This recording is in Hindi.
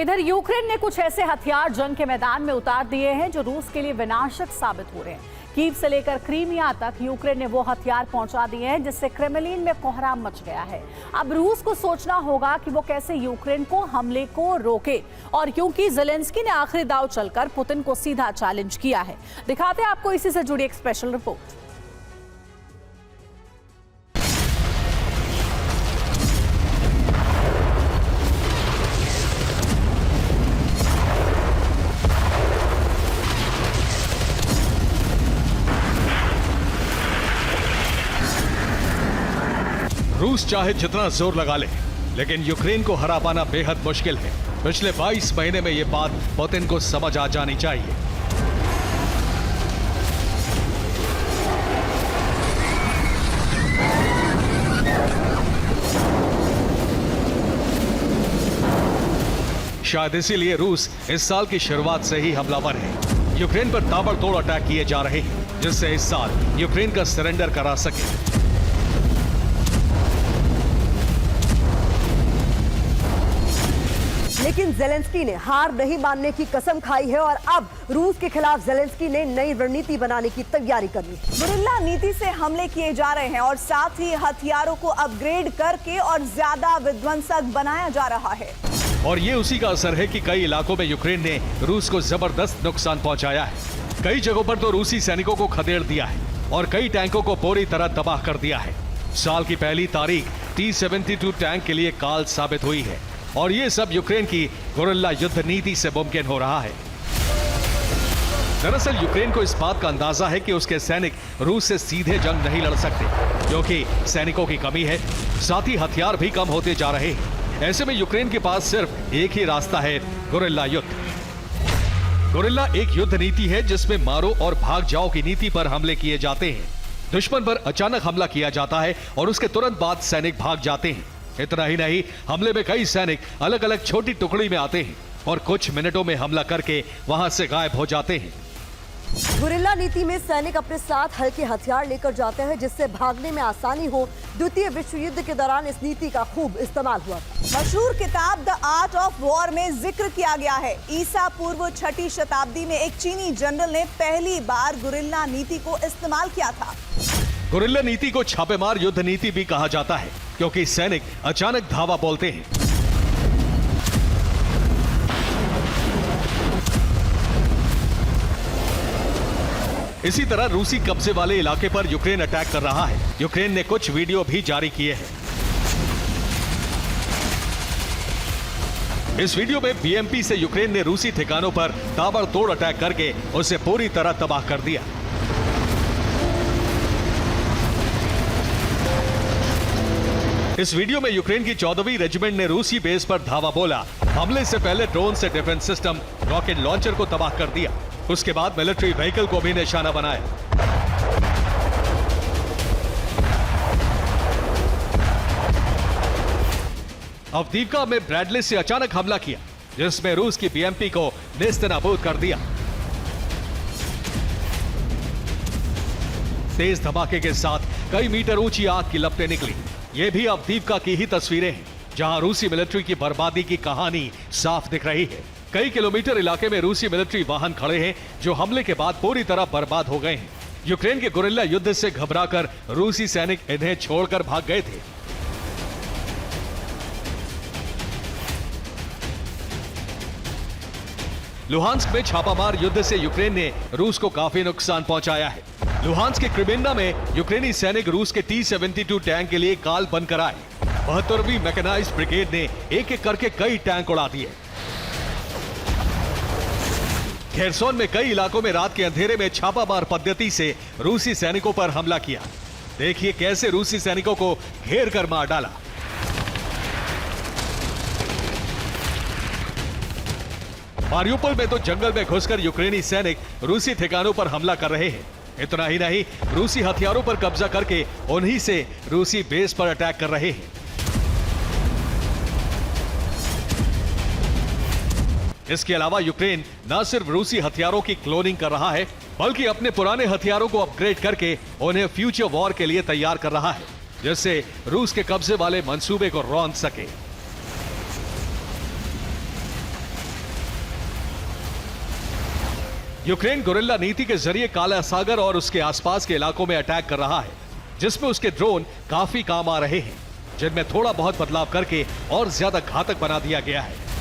इधर यूक्रेन ने कुछ ऐसे हथियार जंग के मैदान में उतार दिए हैं जो रूस के लिए विनाशक साबित हो रहे हैं। कीव से लेकर क्रीमिया तक यूक्रेन ने वो हथियार पहुंचा दिए हैं जिससे क्रेमलिन में कोहराम मच गया है। अब रूस को सोचना होगा कि वो कैसे यूक्रेन को हमले को रोके, और क्योंकि ज़ेलेंस्की ने आखिरी दांव चलकर पुतिन को सीधा चैलेंज किया है। दिखाते हैं आपको इसी से जुड़ी एक स्पेशल रिपोर्ट। रूस चाहे जितना जोर लगा ले, लेकिन यूक्रेन को हरा पाना बेहद मुश्किल है। पिछले 22 महीने में ये बात पुतिन को समझ आ जानी चाहिए। शायद इसीलिए रूस इस साल की शुरुआत से ही हमलावर है। यूक्रेन पर ताबड़तोड़ अटैक किए जा रहे हैं जिससे इस साल यूक्रेन का सरेंडर करा सके। लेकिन ज़ेलेंस्की ने हार नहीं मानने की कसम खाई है और अब रूस के खिलाफ ज़ेलेंस्की ने नई रणनीति बनाने की तैयारी कर ली। गुरिल्ला नीति से हमले किए जा रहे हैं और साथ ही हथियारों को अपग्रेड करके और ज्यादा विध्वंसक बनाया जा रहा है। और ये उसी का असर है कि कई इलाकों में यूक्रेन ने रूस को जबरदस्त नुकसान पहुंचाया है। कई जगहों पर तो रूसी सैनिकों को खदेड़ दिया है और कई टैंकों को पूरी तरह तबाह कर दिया है। साल की पहली तारीख T-72 टैंक के लिए काल साबित हुई है और ये सब यूक्रेन की गुरिल्ला युद्ध नीति से मुमकिन हो रहा है। दरअसल यूक्रेन को इस बात का अंदाजा है कि उसके सैनिक रूस से सीधे जंग नहीं लड़ सकते, क्योंकि सैनिकों की कमी है, साथ ही हथियार भी कम होते जा रहे हैं। ऐसे में यूक्रेन के पास सिर्फ एक ही रास्ता है, गुरिल्ला युद्ध। गुरिल्ला एक युद्ध नीति है जिसमें मारो और भाग जाओ की नीति पर हमले किए जाते हैं। दुश्मन पर अचानक हमला किया जाता है और उसके तुरंत बाद सैनिक भाग जाते हैं। इतना ही नहीं, हमले में कई सैनिक अलग अलग छोटी टुकड़ी में आते हैं और कुछ मिनटों में हमला करके वहां से गायब हो जाते हैं। गुरिल्ला नीति में सैनिक अपने साथ हल्के हथियार लेकर जाते हैं जिससे भागने में आसानी हो। द्वितीय विश्व युद्ध के दौरान इस नीति का खूब इस्तेमाल हुआ। मशहूर किताब द आर्ट ऑफ वॉर में जिक्र किया गया है, ईसा पूर्व 6ठी शताब्दी में एक चीनी जनरल ने पहली बार गुरिल्ला नीति को इस्तेमाल किया था। गुरिल्ला नीति को छापेमार युद्ध नीति भी कहा जाता है क्योंकि सैनिक अचानक धावा बोलते हैं। इसी तरह रूसी कब्जे वाले इलाके पर यूक्रेन अटैक कर रहा है। यूक्रेन ने कुछ वीडियो भी जारी किए हैं। इस वीडियो में बीएमपी से यूक्रेन ने रूसी ठिकानों पर ताबड़तोड़ अटैक करके उसे पूरी तरह तबाह कर दिया। इस वीडियो में यूक्रेन की 14वीं रेजिमेंट ने रूसी बेस पर धावा बोला। हमले से पहले ड्रोन से डिफेंस सिस्टम, रॉकेट लॉन्चर को तबाह कर दिया। उसके बाद मिलिट्री व्हीकल को भी निशाना बनाया। अवदीवका में ब्रैडले से अचानक हमला किया जिसमें रूस की बीएमपी को नेस्तनाबूद कर दिया। तेज धमाके के साथ कई मीटर ऊंची आग की लपटें निकली। ये भी अवदीवका की ही तस्वीरें हैं जहां रूसी मिलिट्री की बर्बादी की कहानी साफ दिख रही है। कई किलोमीटर इलाके में रूसी मिलिट्री वाहन खड़े हैं जो हमले के बाद पूरी तरह बर्बाद हो गए हैं। यूक्रेन के गुरिल्ला युद्ध से घबराकर रूसी सैनिक इन्हें छोड़कर भाग गए थे। लुहांस्क में छापामार युद्ध से यूक्रेन ने रूस को काफी नुकसान पहुंचाया है। लुहांस्क के क्रिमिना में यूक्रेनी सैनिक रूस के T-72 टैंक के लिए काल बनकर आए। 72वीं मैकेनाइज्ड ब्रिगेड ने एक एक करके कई टैंक उड़ा दिए। खेरसोन में कई इलाकों में रात के अंधेरे में छापामार पद्धति से रूसी सैनिकों पर हमला किया। देखिए कैसे रूसी सैनिकों को घेर कर मार डाला। मारियुपोल में तो जंगल में घुसकर यूक्रेनी सैनिक रूसी ठिकानों पर हमला कर रहे हैं। इतना ही नहीं, रूसी हथियारों पर कब्जा करके उन्हीं से रूसी बेस पर अटैक कर रहे हैं। इसके अलावा यूक्रेन न सिर्फ रूसी हथियारों की क्लोनिंग कर रहा है, बल्कि अपने पुराने हथियारों को अपग्रेड करके उन्हें फ्यूचर वॉर के लिए तैयार कर रहा है, जिससे रूस के कब्जे वाले मंसूबे को रौंद सके। यूक्रेन गुरिल्ला नीति के जरिए काला सागर और उसके आसपास के इलाकों में अटैक कर रहा है, जिसमें उसके ड्रोन काफी काम आ रहे हैं, जिनमें थोड़ा बहुत बदलाव करके और ज्यादा घातक बना दिया गया है।